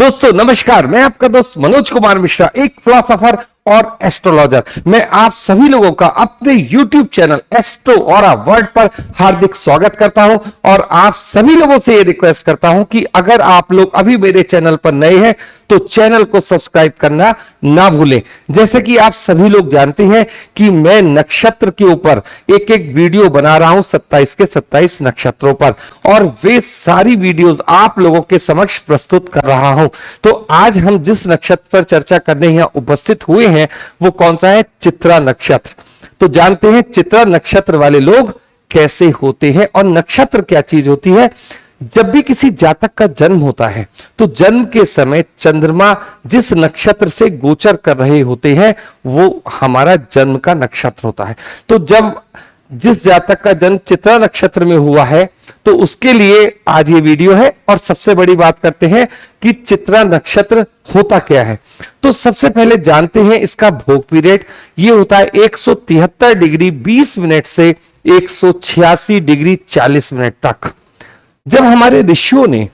दोस्तों नमस्कार, मैं आपका दोस्त मनोज कुमार मिश्रा, एक फिलोसोफर और एस्ट्रोलॉजर। मैं आप सभी लोगों का अपने YouTube channel astro aura world पर हार्दिक स्वागत करता हूं और आप सभी लोगों से ये रिक्वेस्ट करता हूं कि अगर आप लोग अभी मेरे चैनल पर नए हैं तो चैनल को सब्सक्राइब करना ना भूलें। जैसे कि आप सभी लोग जानते हैं कि मैं नक्षत्र के ऊपर एक एक वीडियो बना रहा हूं 27 के 27 नक्षत्रों पर, और वे सारी वीडियोस आप लोगों के समक्ष प्रस्तुत कर रहा हूं। तो आज हम जिस नक्षत्र पर चर्चा करने यहाँ उपस्थित हुए हैं वो कौन सा है? चित्रा नक्षत्र। तो जानते हैं चित्रा नक्षत्र वाले लोग कैसे होते हैं और नक्षत्र क्या चीज होती है। जब भी किसी जातक का जन्म होता है तो जन्म के समय चंद्रमा जिस नक्षत्र से गोचर कर रहे होते हैं वो हमारा जन्म का नक्षत्र होता है। तो जब जिस जातक का जन्म चित्रा नक्षत्र में हुआ है तो उसके लिए आज ये वीडियो है। और सबसे बड़ी बात करते हैं कि चित्रा नक्षत्र होता क्या है। तो सबसे पहले जानते हैं इसका भोग पीरियड। ये होता है 173 डिग्री 20 मिनट से 186 डिग्री 40 मिनट तक। जब हमारे ऋषियों ने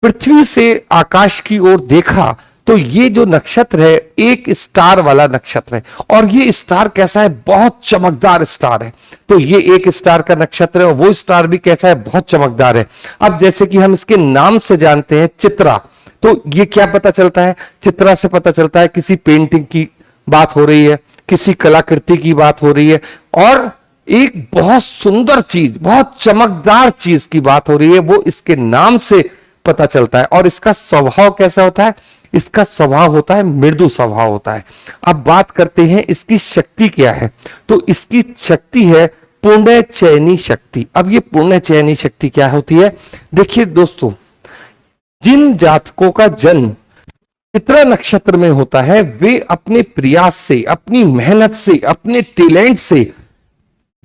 पृथ्वी से आकाश की ओर देखा तो ये जो नक्षत्र है एक स्टार वाला नक्षत्र है, और ये स्टार कैसा है? बहुत चमकदार स्टार है। तो ये एक स्टार का नक्षत्र है और वो स्टार भी कैसा है? बहुत चमकदार है। अब जैसे कि हम इसके नाम से जानते हैं चित्रा, तो ये क्या पता चलता है? चित्रा से पता चलता है किसी पेंटिंग की बात हो रही है, किसी कलाकृति की बात हो रही है, और एक बहुत सुंदर चीज, बहुत चमकदार चीज की बात हो रही है, वो इसके नाम से पता चलता है। और इसका स्वभाव कैसा होता है? इसका स्वभाव होता है मृदु स्वभाव होता है। अब बात करते हैं इसकी शक्ति क्या है। तो इसकी शक्ति है पुण्य चयनी शक्ति। अब ये पुण्य चयनी शक्ति क्या होती है? देखिए दोस्तों, जिन जातकों का जन्म चित्रा नक्षत्र में होता है वे अपने प्रयास से, अपनी मेहनत से, अपने टैलेंट से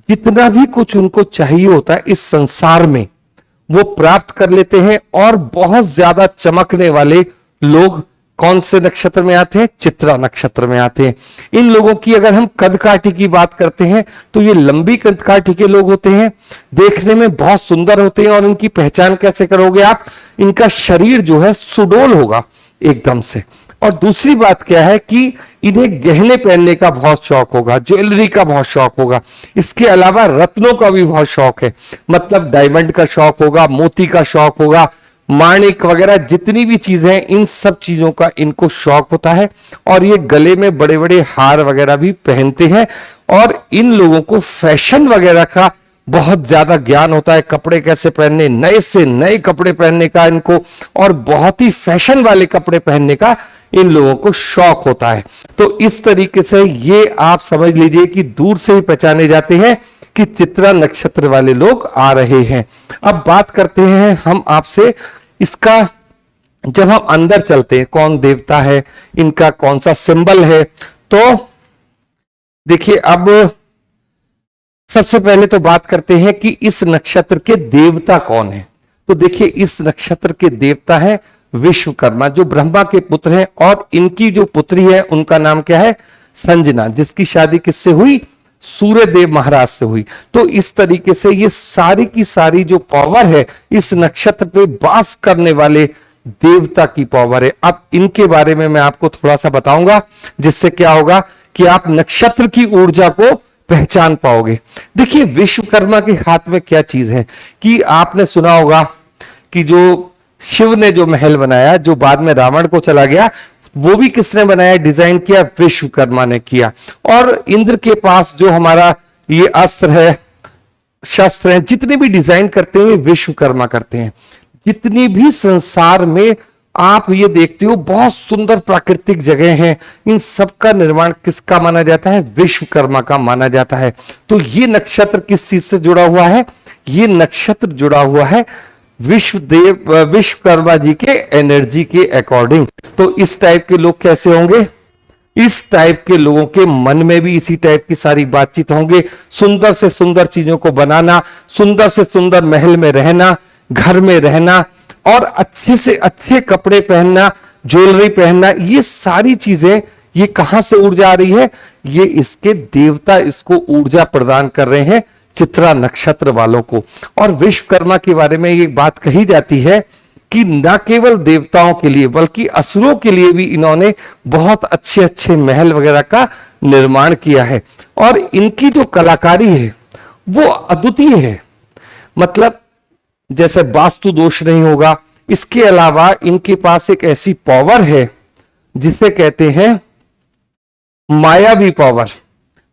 जितना भी कुछ उनको चाहिए होता है इस संसार में वो प्राप्त कर लेते हैं। और बहुत ज्यादा चमकने वाले लोग कौन से नक्षत्र में आते हैं? चित्रा नक्षत्र में आते हैं। इन लोगों की अगर हम कदकाठी की बात करते हैं तो ये लंबी कदकाठी के लोग होते हैं, देखने में बहुत सुंदर होते हैं। और इनकी पहचान कैसे करोगे आप? इनका शरीर जो है सुडौल होगा एकदम से। और दूसरी बात क्या है कि इन्हें गहने पहनने का बहुत शौक होगा, ज्वेलरी का बहुत शौक होगा। इसके अलावा रत्नों का भी बहुत शौक है, मतलब डायमंड का शौक होगा, मोती का शौक होगा, माणिक वगैरह जितनी भी चीजें हैं इन सब चीजों का इनको शौक होता है। और ये गले में बड़े बड़े हार वगैरह भी पहनते हैं। और इन लोगों को फैशन वगैरह का बहुत ज्यादा ज्ञान होता है, कपड़े कैसे पहनने, नए से नए कपड़े पहनने का इनको, और बहुत ही फैशन वाले कपड़े पहनने का इन लोगों को शौक होता है। तो इस तरीके से ये आप समझ लीजिए कि दूर से ही पहचाने जाते हैं कि चित्रा नक्षत्र वाले लोग आ रहे हैं। अब बात करते हैं हम आपसे इसका, जब हम अंदर चलते हैं कौन देवता है, इनका कौन सा सिंबल है। तो देखिए, अब सबसे पहले तो बात करते हैं कि इस नक्षत्र के देवता कौन है। तो देखिए, इस नक्षत्र के देवता है विश्वकर्मा, जो ब्रह्मा के पुत्र हैं। और इनकी जो पुत्री है उनका नाम क्या है? संजना, जिसकी शादी किससे हुई? सूर्यदेव महाराज से हुई। तो इस तरीके से ये सारी की सारी जो पावर है इस नक्षत्र पे वास करने वाले देवता की पावर है। अब इनके बारे में मैं आपको थोड़ा सा बताऊंगा, जिससे क्या होगा कि आप नक्षत्र की ऊर्जा को पहचान पाओगे। देखिए, विश्वकर्मा के हाथ में क्या चीज है कि आपने सुना होगा कि जो शिव ने जो महल बनाया, जो बाद में रावण को चला गया, वो भी किसने बनाया, डिजाइन किया? विश्वकर्मा ने किया। और इंद्र के पास जो हमारा ये अस्त्र है, शस्त्र है, जितने भी डिजाइन करते हैं विश्वकर्मा करते हैं। जितनी भी संसार में आप ये देखते हो बहुत सुंदर प्राकृतिक जगह हैं, इन सब का निर्माण किसका माना जाता है? विश्वकर्मा का माना जाता है। तो ये नक्षत्र किस चीज से जुड़ा हुआ है? ये नक्षत्र जुड़ा हुआ है विश्वकर्मा जी के एनर्जी के अकॉर्डिंग। तो इस टाइप के लोग कैसे होंगे? इस टाइप के लोगों के मन में भी इसी टाइप की सारी बातचीत होंगे। सुंदर से सुंदर चीजों को बनाना, सुंदर से सुंदर महल में रहना, घर में रहना, और अच्छे से अच्छे कपड़े पहनना, ज्वेलरी पहनना, ये सारी चीजें ये कहां से ऊर्जा आ रही है? ये इसके देवता इसको ऊर्जा प्रदान कर रहे हैं चित्रा नक्षत्र वालों को। और विश्वकर्मा के बारे में ये बात कही जाती है कि न केवल देवताओं के लिए बल्कि असुरों के लिए भी इन्होंने बहुत अच्छे अच्छे महल वगैरह का निर्माण किया है। और इनकी जो कलाकारी है वो अद्वितीय है, मतलब जैसे वास्तु दोष नहीं होगा। इसके अलावा इनके पास एक ऐसी पावर है जिसे कहते हैं मायावी पावर।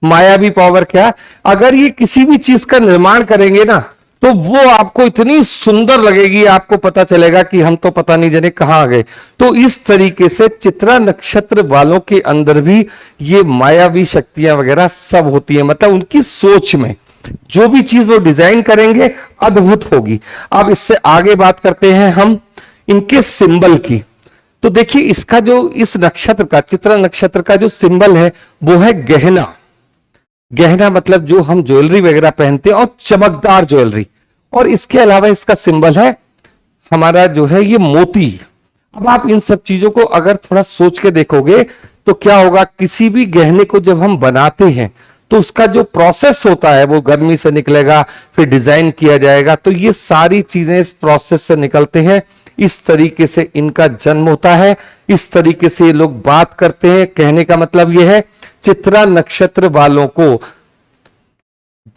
मायावी पावर क्या? अगर ये किसी भी चीज का निर्माण करेंगे ना तो वो आपको इतनी सुंदर लगेगी, आपको पता चलेगा कि हम तो पता नहीं जाने कहां आ गए। तो इस तरीके से चित्रा नक्षत्र वालों के अंदर भी ये मायावी शक्तियां वगैरह सब होती है, मतलब उनकी सोच में जो भी चीज वो डिजाइन करेंगे अद्भुत होगी। अब इससे आगे बात करते हैं हम इनके सिंबल की। तो देखिए इसका जो इस नक्षत्र का, चित्रा नक्षत्र का जो सिंबल है वो है गहना। गहना मतलब जो हम ज्वेलरी वगैरह पहनते हैं और चमकदार ज्वेलरी। और इसके अलावा इसका सिंबल है हमारा जो है ये मोती। अब आप इन सब चीजों को अगर थोड़ा सोच के देखोगे तो क्या होगा, किसी भी गहने को जब हम बनाते हैं तो उसका जो प्रोसेस होता है वो गर्मी से निकलेगा, फिर डिजाइन किया जाएगा, तो ये सारी चीजें इस प्रोसेस से निकलते हैं। इस तरीके से इनका जन्म होता है, इस तरीके से ये लोग बात करते हैं। कहने का मतलब यह है चित्रा नक्षत्र वालों को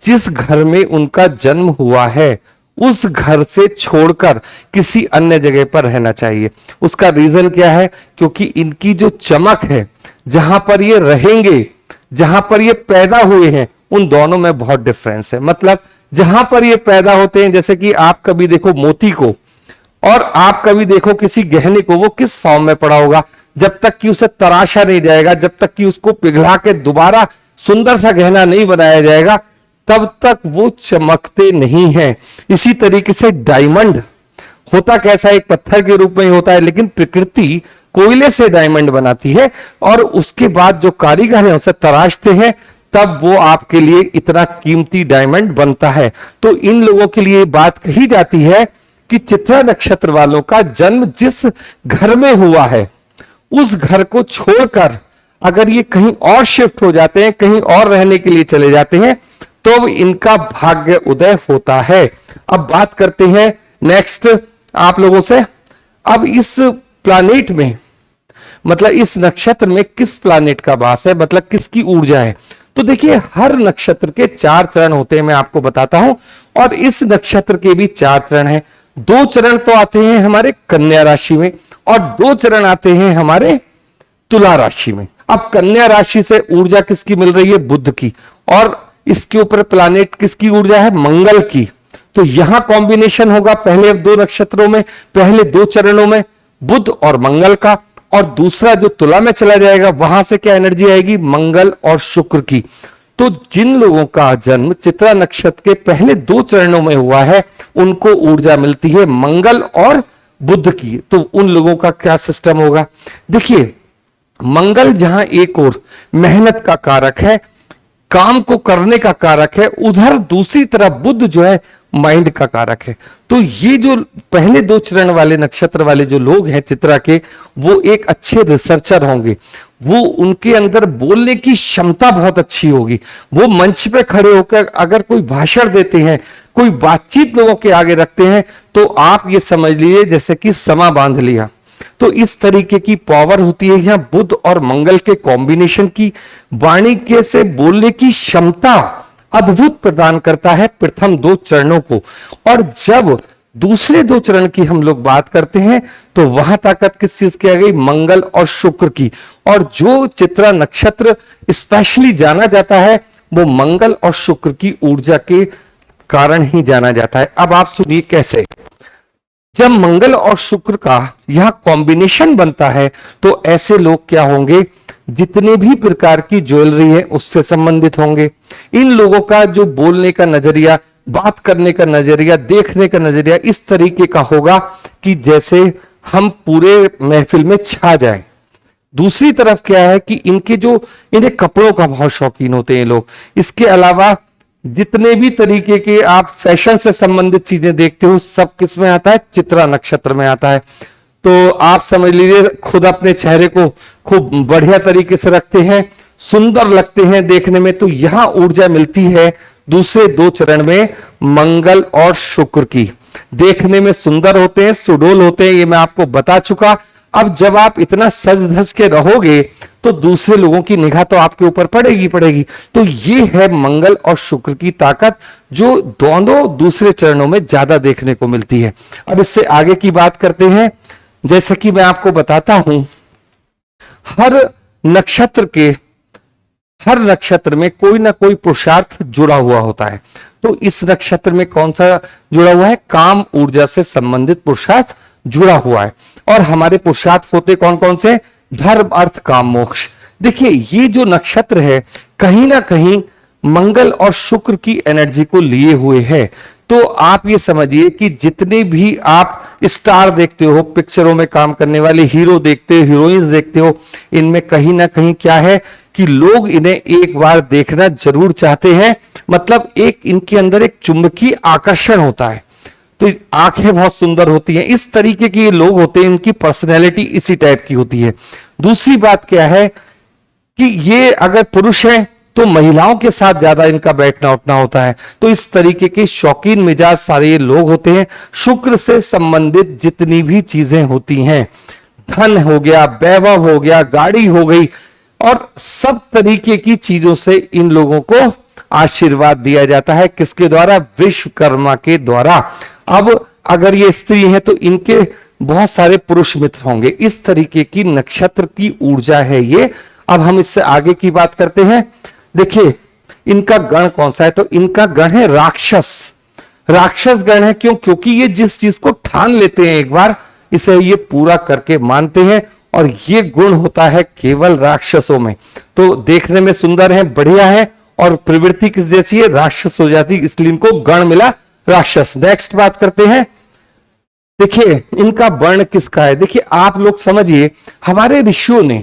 जिस घर में उनका जन्म हुआ है उस घर से छोड़कर किसी अन्य जगह पर रहना चाहिए। उसका रीजन क्या है? क्योंकि इनकी जो चमक है, जहां पर ये रहेंगे, जहां पर ये पैदा हुए हैं, उन दोनों में बहुत डिफरेंस है। मतलब जहां पर ये पैदा होते हैं, जैसे कि आप कभी देखो मोती को और आप कभी देखो किसी गहने को, वो किस फॉर्म में पड़ा होगा, जब तक कि उसे तराशा नहीं जाएगा, जब तक कि उसको पिघला के दोबारा सुंदर सा गहना नहीं बनाया जाएगा, तब तक वो चमकते नहीं हैं। इसी तरीके से डायमंड होता कैसा, एक पत्थर के रूप में ही होता है, लेकिन प्रकृति कोयले से डायमंड बनाती है और उसके बाद जो कारीगर है उसे तराशते हैं, तब वो आपके लिए इतना कीमती डायमंड बनता है। तो इन लोगों के लिए बात कही जाती है कि चित्रा नक्षत्र वालों का जन्म जिस घर में हुआ है उस घर को छोड़कर अगर ये कहीं और शिफ्ट हो जाते हैं, कहीं और रहने के लिए चले जाते हैं, तो इनका भाग्य उदय होता है। अब बात करते हैं नेक्स्ट आप लोगों से। अब इस प्लैनेट में, मतलब इस नक्षत्र में किस प्लैनेट का वास है, मतलब किसकी ऊर्जा है। तो देखिए हर नक्षत्र के 4 चरण होते हैं, मैं आपको बताता हूं, और इस नक्षत्र के भी 4 चरण हैं। 2 चरण तो आते हैं हमारे कन्या राशि में और 2 चरण आते हैं हमारे तुला राशि में। अब कन्या राशि से ऊर्जा किसकी मिल रही है? बुध की। और इसके ऊपर प्लैनेट किसकी ऊर्जा है? मंगल की। तो यहां कॉम्बिनेशन होगा पहले 2 नक्षत्रों में, पहले 2 चरणों में बुध और मंगल का, और दूसरा जो तुला में चला जाएगा वहां से क्या एनर्जी आएगी? मंगल और शुक्र की। तो जिन लोगों का जन्म चित्रा नक्षत्र के पहले 2 चरणों में हुआ है उनको ऊर्जा मिलती है मंगल और बुध की। तो उन लोगों का क्या सिस्टम होगा? देखिए मंगल जहां एक और मेहनत का कारक है, काम को करने का कारक है, उधर दूसरी तरफ बुध जो है माइंड का कारक है। तो ये जो पहले 2 चरण वाले नक्षत्र वाले जो लोग हैं चित्रा के, वो एक अच्छे रिसर्चर होंगे। वो उनके अंदर बोलने की क्षमता बहुत अच्छी होगी। वो मंच पे खड़े होकर अगर कोई भाषण देते हैं, कोई बातचीत लोगों के आगे रखते हैं, तो आप ये समझ लीजिए जैसे कि समा बांध लिया। तो इस तरीके की पावर होती है यहां बुध और मंगल के कॉम्बिनेशन की। वाणी के से बोलने की क्षमता अद्भुत प्रदान करता है प्रथम 2 चरणों को। और जब दूसरे 2 चरण की हम लोग बात करते हैं तो वहां ताकत किस चीज की आ गई? मंगल और शुक्र की। और जो चित्रा नक्षत्र स्पेशली जाना जाता है वो मंगल और शुक्र की ऊर्जा के कारण ही जाना जाता है। अब आप सुनिए कैसे। जब मंगल और शुक्र का यहां कॉम्बिनेशन बनता है तो ऐसे लोग क्या होंगे? जितने भी प्रकार की ज्वेलरी है उससे संबंधित होंगे। इन लोगों का जो बोलने का नजरिया, बात करने का नजरिया, देखने का नजरिया इस तरीके का होगा कि जैसे हम पूरे महफिल में छा जाएं। दूसरी तरफ क्या है कि इन्हें कपड़ों का बहुत शौकीन होते हैं लोग। इसके अलावा जितने भी तरीके के आप फैशन से संबंधित चीजें देखते हो सब किस में आता है? चित्रा नक्षत्र में आता है। तो आप समझ लीजिए खुद अपने चेहरे को खूब बढ़िया तरीके से रखते हैं, सुंदर लगते हैं देखने में। तो यहां ऊर्जा मिलती है दूसरे 2 चरण में मंगल और शुक्र की। देखने में सुंदर होते हैं, सुडौल होते हैं, ये मैं आपको बता चुका। अब जब आप इतना सज धज के रहोगे तो दूसरे लोगों की निगाह तो आपके ऊपर पड़ेगी पड़ेगी। तो ये है मंगल और शुक्र की ताकत, जो दोनों दूसरे चरणों में ज्यादा देखने को मिलती है। अब इससे आगे की बात करते हैं। जैसे कि मैं आपको बताता हूं, हर नक्षत्र में कोई ना कोई पुरुषार्थ जुड़ा हुआ होता है। तो इस नक्षत्र में कौन सा जुड़ा हुआ है? काम ऊर्जा से संबंधित पुरुषार्थ जुड़ा हुआ है। और हमारे पुरुषार्थ होते कौन कौन से? धर्म, अर्थ, काम, मोक्ष। देखिए, ये जो नक्षत्र है कहीं ना कहीं मंगल और शुक्र की एनर्जी को लिए हुए है। तो आप ये समझिए कि जितने भी आप स्टार देखते हो, पिक्चरों में काम करने वाले हीरो देखते हो, हीरोइंस देखते हो, इनमें कहीं ना कहीं क्या है कि लोग इन्हें एक बार देखना जरूर चाहते हैं। मतलब एक इनके अंदर एक चुंबकीय आकर्षण होता है। तो आंखें बहुत सुंदर होती हैं, इस तरीके के ये लोग होते हैं, इनकी पर्सनैलिटी इसी टाइप की होती है। दूसरी बात क्या है कि ये अगर पुरुष है तो महिलाओं के साथ ज्यादा इनका बैठना उठना होता है। तो इस तरीके के शौकीन मिजाज सारे ये लोग होते हैं। शुक्र से संबंधित जितनी भी चीजें होती हैं, धन हो गया, वैभव हो गया, गाड़ी हो गई, और सब तरीके की चीजों से इन लोगों को आशीर्वाद दिया जाता है। किसके द्वारा? विश्वकर्मा के द्वारा। अब अगर ये स्त्री है तो इनके बहुत सारे पुरुष मित्र होंगे। इस तरीके की नक्षत्र की ऊर्जा है ये। अब हम इससे आगे की बात करते हैं। देखिए, इनका गण कौन सा है? तो इनका गण है राक्षस। राक्षस गण है क्यों? क्योंकि ये जिस चीज को ठान लेते हैं एक बार, इसे ये पूरा करके मानते हैं। और ये गुण होता है केवल राक्षसों में। तो देखने में सुंदर है, बढ़िया है, और प्रवृत्ति किस जैसी है? राक्षस हो जाती, इसलिए इनको गण मिला राक्षस। नेक्स्ट बात करते हैं। देखिए, इनका वर्ण किसका है? देखिए, आप लोग समझिए, हमारे ऋषियों ने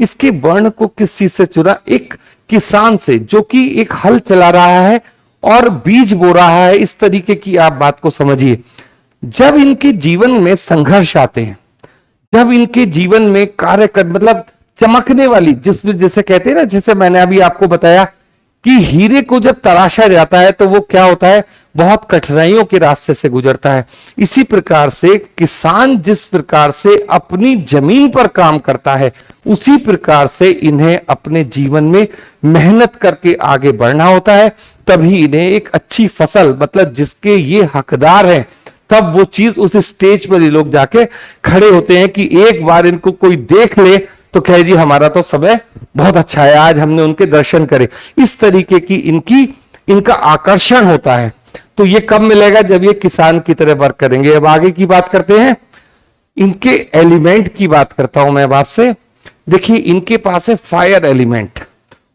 इसके वर्ण को किस चीज से चुना? एक किसान से, जो कि एक हल चला रहा है और बीज बो रहा है। इस तरीके की आप बात को समझिए। जब इनके जीवन में संघर्ष आते हैं, जब इनके जीवन में कार्य कर, मतलब चमकने वाली, जिसमें जैसे कहते हैं ना, जैसे मैंने अभी आपको बताया कि हीरे को जब तराशा जाता है तो वो क्या होता है? बहुत कठिनाइयों के रास्ते से गुजरता है। इसी प्रकार से किसान जिस प्रकार से अपनी जमीन पर काम करता है, उसी प्रकार से इन्हें अपने जीवन में मेहनत करके आगे बढ़ना होता है। तभी इन्हें एक अच्छी फसल, मतलब जिसके ये हकदार हैं, तब वो चीज उस स्टेज पर ये लोग जाके खड़े होते हैं कि एक बार इनको कोई देख ले तो कहे जी हमारा तो समय बहुत अच्छा है, आज हमने उनके दर्शन करे। इस तरीके की इनका आकर्षण होता है। तो ये कब मिलेगा? जब ये किसान की तरह वर्क करेंगे। अब आगे की बात करते हैं। इनके एलिमेंट की बात करता हूं मैं अब आपसे। देखिए, इनके पास है फायर एलिमेंट,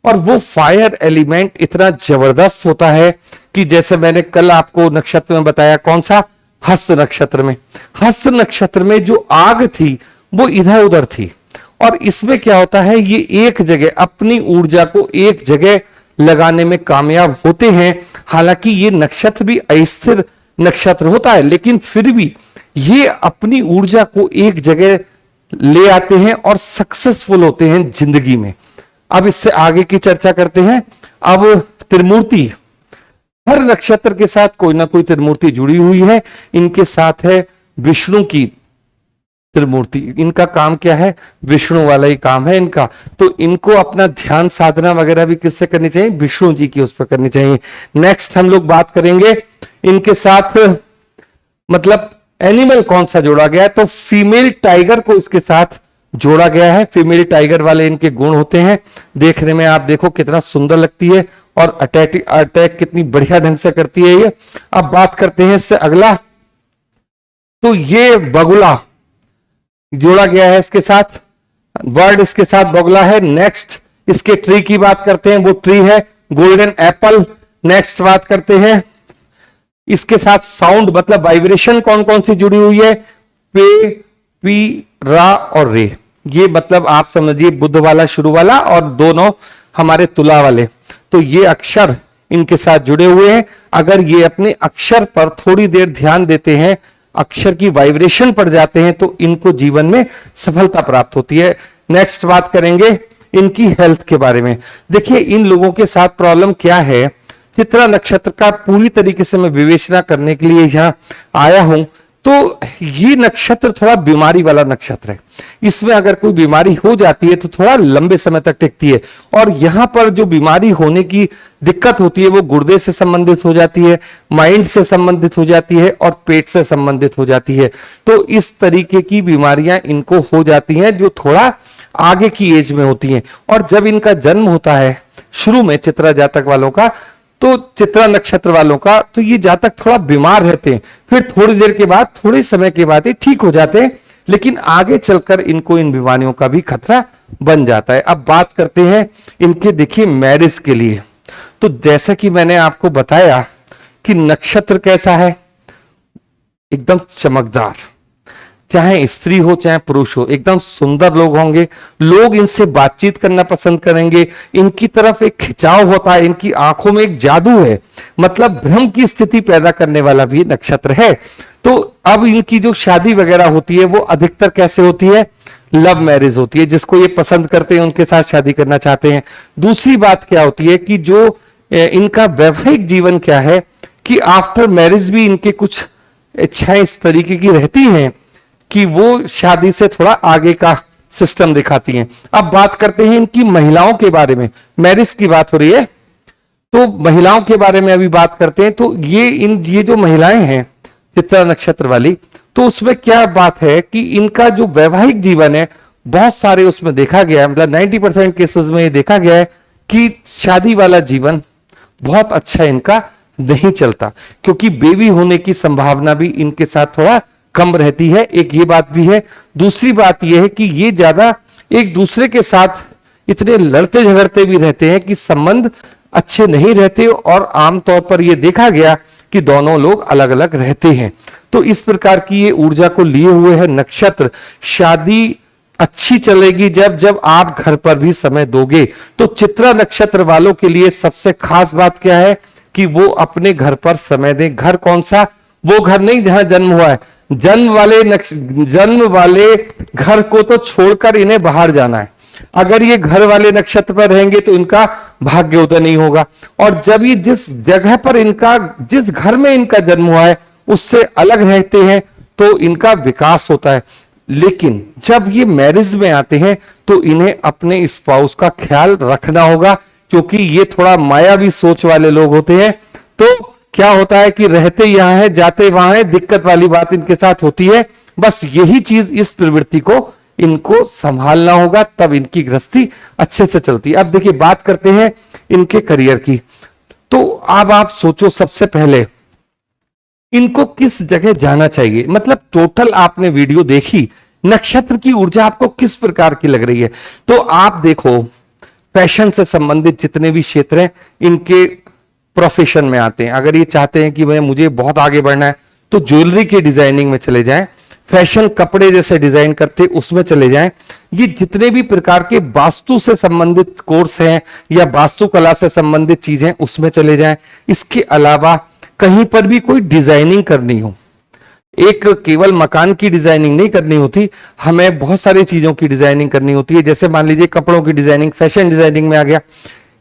और वो फायर एलिमेंट इतना जबरदस्त होता है कि जैसे मैंने कल आपको नक्षत्र में बताया, कौन सा? हस्त नक्षत्र में। हस्त नक्षत्र में जो आग थी वो इधर उधर थी, और इसमें क्या होता है, ये एक जगह अपनी ऊर्जा को एक जगह लगाने में कामयाब होते हैं। हालांकि ये नक्षत्र भी अस्थिर नक्षत्र होता है, लेकिन फिर भी ये अपनी ऊर्जा को एक जगह ले आते हैं और सक्सेसफुल होते हैं जिंदगी में। अब इससे आगे की चर्चा करते हैं। अब त्रिमूर्ति, हर नक्षत्र के साथ कोई ना कोई त्रिमूर्ति जुड़ी हुई है। इनके साथ है विष्णु की त्रिमूर्ति। इनका काम क्या है? विष्णु वाला ही काम है इनका। तो इनको अपना ध्यान साधना वगैरह भी किससे करनी चाहिए? विष्णु जी की उस पर करनी चाहिए। नेक्स्ट हम लोग बात करेंगे इनके साथ, मतलब एनिमल कौन सा जोड़ा गया है? तो फीमेल टाइगर को इसके साथ जोड़ा गया है। फीमेल टाइगर वाले इनके गुण होते हैं। देखने में आप देखो कितना सुंदर लगती है, और अटैक कितनी बढ़िया ढंग से करती है ये। अब बात करते हैं इससे अगला। तो ये बगुला जोड़ा गया है इसके साथ, वर्ड इसके साथ बगुला है। नेक्स्ट इसके ट्री की बात करते हैं। वो ट्री है गोल्डन एप्पल। नेक्स्ट बात करते हैं इसके साथ साउंड, मतलब वाइब्रेशन कौन कौन सी जुड़ी हुई है? पे, पी, रा और रे। ये मतलब आप समझिए बुद्ध वाला शुरू वाला, और दोनों हमारे तुला वाले। तो ये अक्षर इनके साथ जुड़े हुए हैं। अगर ये अपने अक्षर पर थोड़ी देर ध्यान देते हैं, अक्षर की वाइब्रेशन पड़ जाते हैं, तो इनको जीवन में सफलता प्राप्त होती है। नेक्स्ट बात करेंगे इनकी हेल्थ के बारे में। देखिए, इन लोगों के साथ प्रॉब्लम क्या है? चित्रा नक्षत्र का पूरी तरीके से मैं विवेचना करने के लिए यहाँ आया हूं। तो ये नक्षत्र थोड़ा बीमारी वाला नक्षत्र है। इसमें अगर कोई बीमारी हो जाती है तो थोड़ा लंबे समय तक टिकती है, और यहां पर जो बीमारी होने की दिक्कत होती है वो गुर्दे से संबंधित हो जाती है, माइंड से संबंधित हो जाती है और पेट से संबंधित हो जाती है। तो इस तरीके की बीमारियां इनको हो जाती हैं जो थोड़ा आगे की एज में होती हैं। और जब इनका जन्म होता है शुरू में चित्रा जातक वालों का, तो चित्रा नक्षत्र वालों का, तो ये जातक थोड़ा बीमार रहते हैं, फिर थोड़ी देर के बाद, थोड़े समय के बाद ये ठीक हो जाते हैं, लेकिन आगे चलकर इनको इन बीमारियों का भी खतरा बन जाता है। अब बात करते हैं इनके, देखिए मैरिज के लिए। तो जैसा कि मैंने आपको बताया कि नक्षत्र कैसा है, एकदम चमकदार, चाहे स्त्री हो चाहे पुरुष हो, एकदम सुंदर लोग होंगे, लोग इनसे बातचीत करना पसंद करेंगे, इनकी तरफ एक खिंचाव होता है, इनकी आंखों में एक जादू है, मतलब भ्रम की स्थिति पैदा करने वाला भी नक्षत्र है। तो अब इनकी जो शादी वगैरह होती है वो अधिकतर कैसे होती है, लव मैरिज होती है, जिसको ये पसंद करते हैं उनके साथ शादी करना चाहते हैं। दूसरी बात क्या होती है कि जो इनका वैवाहिक जीवन क्या है कि आफ्टर मैरिज भी इनके कुछ इच्छाएं इस तरीके की रहती हैं कि वो शादी से थोड़ा आगे का सिस्टम दिखाती हैं। अब बात करते हैं इनकी महिलाओं के बारे में, मैरिज की बात हो रही है तो महिलाओं के बारे में अभी बात करते हैं। तो ये जो महिलाएं हैं चित्रा नक्षत्र वाली, तो उसमें क्या बात है कि इनका जो वैवाहिक जीवन है बहुत सारे उसमें देखा गया है, मतलब 90% केसेस में ये देखा गया है कि शादी वाला जीवन बहुत अच्छा इनका नहीं चलता, क्योंकि बेबी होने की संभावना भी इनके साथ थोड़ा कम रहती है। एक ये बात भी है। दूसरी बात यह है कि ये ज्यादा एक दूसरे के साथ इतने लड़ते झगड़ते भी रहते हैं कि संबंध अच्छे नहीं रहते, और आमतौर पर यह देखा गया कि दोनों लोग अलग अलग रहते हैं। तो इस प्रकार की ये ऊर्जा को लिए हुए है नक्षत्र। शादी अच्छी चलेगी जब जब आप घर पर भी समय दोगे। तो चित्रा नक्षत्र वालों के लिए सबसे खास बात क्या है कि वो अपने घर पर समय दें। घर कौन सा, वो घर नहीं जहां जन्म हुआ है, जन्म वाले घर को तो छोड़कर इन्हें बाहर जाना है। अगर ये घर वाले नक्षत्र पर रहेंगे तो इनका भाग्य उदय नहीं होगा, और जब ये जिस जगह पर इनका, जिस घर में इनका जन्म हुआ है उससे अलग रहते हैं तो इनका विकास होता है। लेकिन जब ये मैरिज में आते हैं तो इन्हें अपने स्पाउस का ख्याल रखना होगा, क्योंकि ये थोड़ा मायावी सोच वाले लोग होते हैं। तो क्या होता है कि रहते यहां है जाते वहां है, दिक्कत वाली बात इनके साथ होती है। बस यही चीज, इस प्रवृत्ति को इनको संभालना होगा, तब इनकी गृहस्थी अच्छे से चलती है। अब देखिए बात करते हैं इनके करियर की। तो अब आप सोचो सबसे पहले इनको किस जगह जाना चाहिए, मतलब टोटल आपने वीडियो देखी, नक्षत्र की ऊर्जा आपको किस प्रकार की लग रही है। तो आप देखो फैशन से संबंधित जितने भी क्षेत्र हैं इनके प्रोफेशन में आते हैं। अगर ये चाहते हैं कि मुझे बहुत आगे बढ़ना है तो ज्वेलरी की डिजाइनिंग में चले जाएं, फैशन कपड़े जैसे डिजाइन करते उसमें चले जाएं। ये जितने भी प्रकार के वास्तु से संबंधित कोर्स हैं या वास्तुकला से संबंधित चीजें उसमें चले जाएं। इसके अलावा कहीं पर भी कोई डिजाइनिंग करनी हो, एक केवल मकान की डिजाइनिंग नहीं करनी होती, हमें बहुत सारी चीजों की डिजाइनिंग करनी होती है। जैसे मान लीजिए कपड़ों की डिजाइनिंग फैशन डिजाइनिंग में आ गया।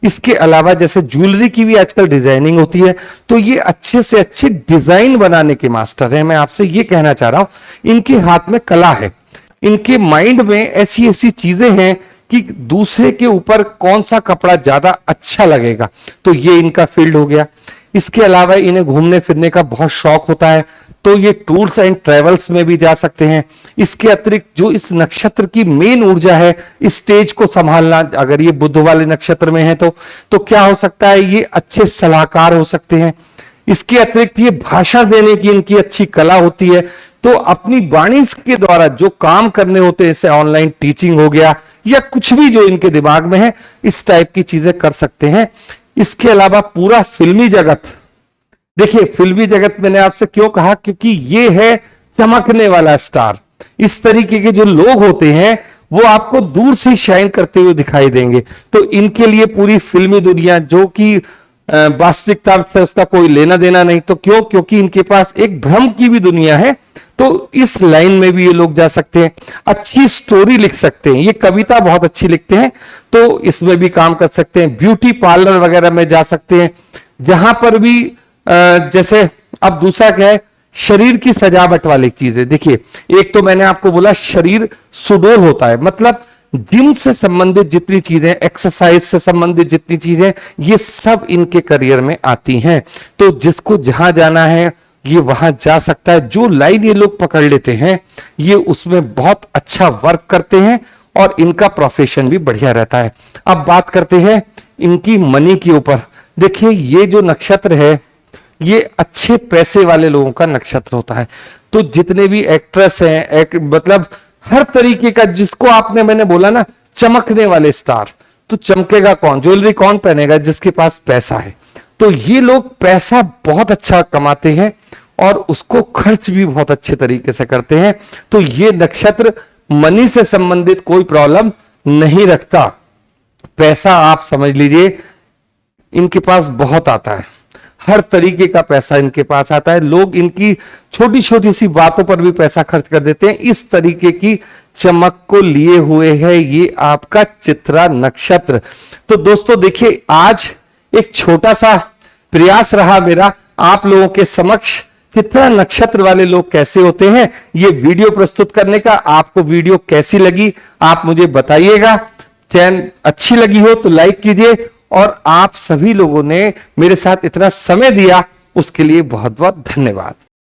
इसके अलावा जैसे ज्वेलरी की भी आजकल डिजाइनिंग होती है। तो ये अच्छे से अच्छे डिजाइन बनाने के मास्टर हैं। मैं आपसे ये कहना चाह रहा हूं इनके हाथ में कला है, इनके माइंड में ऐसी ऐसी चीजें हैं कि दूसरे के ऊपर कौन सा कपड़ा ज्यादा अच्छा लगेगा, तो ये इनका फील्ड हो गया। इसके अलावा इन्हें घूमने फिरने का बहुत शौक होता है, तो ये टूर्स एंड ट्रेवल्स में भी जा सकते हैं। इसके अतिरिक्त जो इस नक्षत्र की मेन ऊर्जा है, स्टेज को संभालना, अगर ये बुध वाले नक्षत्र में है तो क्या हो सकता है, ये अच्छे सलाहकार हो सकते हैं। इसके अतिरिक्त ये भाषण देने की इनकी अच्छी कला होती है, तो अपनी वाणी के द्वारा जो काम करने होते हैं, जैसे ऑनलाइन टीचिंग हो गया या कुछ भी जो इनके दिमाग में है, इस टाइप की चीजें कर सकते हैं। इसके अलावा पूरा फिल्मी जगत, देखिए फिल्मी जगत मैंने आपसे क्यों कहा, क्योंकि ये है चमकने वाला स्टार। इस तरीके के जो लोग होते हैं वो आपको दूर से शाइन करते हुए दिखाई देंगे। तो इनके लिए पूरी फिल्मी दुनिया, जो कि वास्तविकता से उसका कोई लेना देना नहीं, तो क्यों, क्योंकि इनके पास एक भ्रम की भी दुनिया है। तो इस लाइन में भी ये लोग जा सकते हैं। अच्छी स्टोरी लिख सकते हैं, ये कविता बहुत अच्छी लिखते हैं, तो इसमें भी काम कर सकते हैं। ब्यूटी पार्लर वगैरह में जा सकते हैं। जहां पर भी जैसे अब दूसरा क्या है, शरीर की सजावट वाली चीजें। देखिए, एक तो मैंने आपको बोला शरीर सुडौल होता है, मतलब जिम से संबंधित जितनी चीजें, एक्सरसाइज से संबंधित जितनी चीजें, ये सब इनके करियर में आती हैं। तो जिसको जहां जाना है ये वहां जा सकता है। जो लाइन ये लोग पकड़ लेते हैं ये उसमें बहुत अच्छा वर्क करते हैं और इनका प्रोफेशन भी बढ़िया रहता है। अब बात करते हैं इनकी मनी के ऊपर। देखिए, ये जो नक्षत्र है ये अच्छे पैसे वाले लोगों का नक्षत्र होता है। तो जितने भी एक्ट्रेस हैं, मतलब हर तरीके का, जिसको आपने, मैंने बोला ना चमकने वाले स्टार, तो चमकेगा कौन, ज्वेलरी कौन पहनेगा, जिसके पास पैसा है। तो ये लोग पैसा बहुत अच्छा कमाते हैं और उसको खर्च भी बहुत अच्छे तरीके से करते हैं। तो ये नक्षत्र मनी से संबंधित कोई प्रॉब्लम नहीं रखता। पैसा आप समझ लीजिए इनके पास बहुत आता है, हर तरीके का पैसा इनके पास आता है। लोग इनकी छोटी छोटी सी बातों पर भी पैसा खर्च कर देते हैं। इस तरीके की चमक को लिए हुए है ये आपका चित्रा नक्षत्र। तो दोस्तों देखिए, आज एक छोटा सा प्रयास रहा मेरा आप लोगों के समक्ष चित्रा नक्षत्र वाले लोग कैसे होते हैं ये वीडियो प्रस्तुत करने का। आपको वीडियो कैसी लगी आप मुझे बताइएगा। चैनल अच्छी लगी हो तो लाइक कीजिए, और आप सभी लोगों ने मेरे साथ इतना समय दिया उसके लिए बहुत बहुत धन्यवाद।